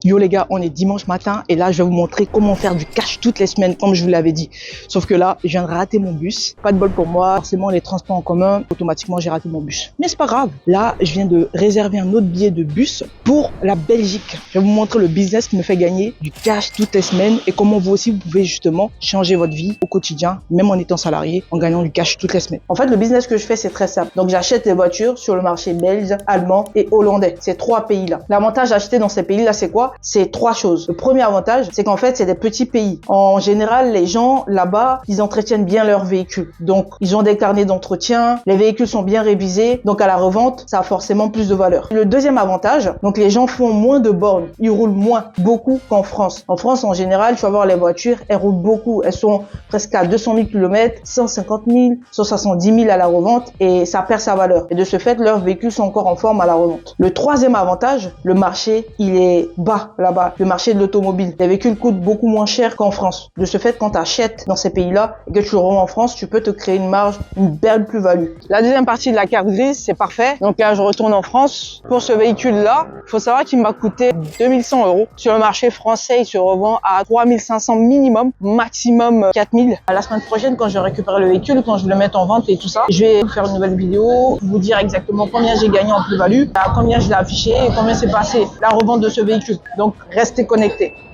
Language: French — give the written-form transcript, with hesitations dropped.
Yo les gars, on est dimanche matin et là je vais vous montrer comment faire du cash toutes les semaines comme je vous l'avais dit. Sauf que là, je viens de rater mon bus. Pas de bol pour moi, forcément les transports en commun, automatiquement j'ai raté mon bus. Mais c'est pas grave. Là, je viens de réserver un autre billet de bus pour la Belgique. Je vais vous montrer le business qui me fait gagner du cash toutes les semaines et comment vous aussi vous pouvez justement changer votre vie au quotidien, même en étant salarié, en gagnant du cash toutes les semaines. En fait, le business que je fais, c'est très simple. Donc j'achète les voitures sur le marché belge, allemand et hollandais. Ces trois pays-là. L'avantage d'acheter dans ces pays-là, c'est quoi? C'est trois choses. Le premier avantage, c'est qu'en fait, c'est des petits pays. En général, les gens là-bas, ils entretiennent bien leurs véhicules. Donc, ils ont des carnets d'entretien, les véhicules sont bien révisés. Donc, à la revente, ça a forcément plus de valeur. Le deuxième avantage, donc les gens font moins de bornes. Ils roulent moins, beaucoup qu'en France. En France, en général, tu vas voir les voitures, elles roulent beaucoup. Elles sont presque à 200 000 km, 150 000, 170 000 à la revente et ça perd sa valeur. Et de ce fait, leurs véhicules sont encore en forme à la revente. Le troisième avantage, le marché, il est bas là-bas. Le marché de l'automobile. Les véhicules coûtent beaucoup moins cher qu'en France. De ce fait, quand tu achètes dans ces pays-là et que tu le revends en France, tu peux te créer une marge, une belle plus-value. La deuxième partie de la carte grise, c'est parfait. Donc là, je retourne en France. Pour ce véhicule-là, il faut savoir qu'il m'a coûté 2100 €. Sur le marché français, il se revend à 3500 minimum, maximum 4000. La semaine prochaine, quand je récupère le véhicule, quand je le mets en vente et tout ça, je vais faire une nouvelle vidéo, vous dire exactement combien j'ai gagné en plus-value, à combien je l'ai affiché et combien s'est passé la revente de ce véhicule. Donc, restez connectés.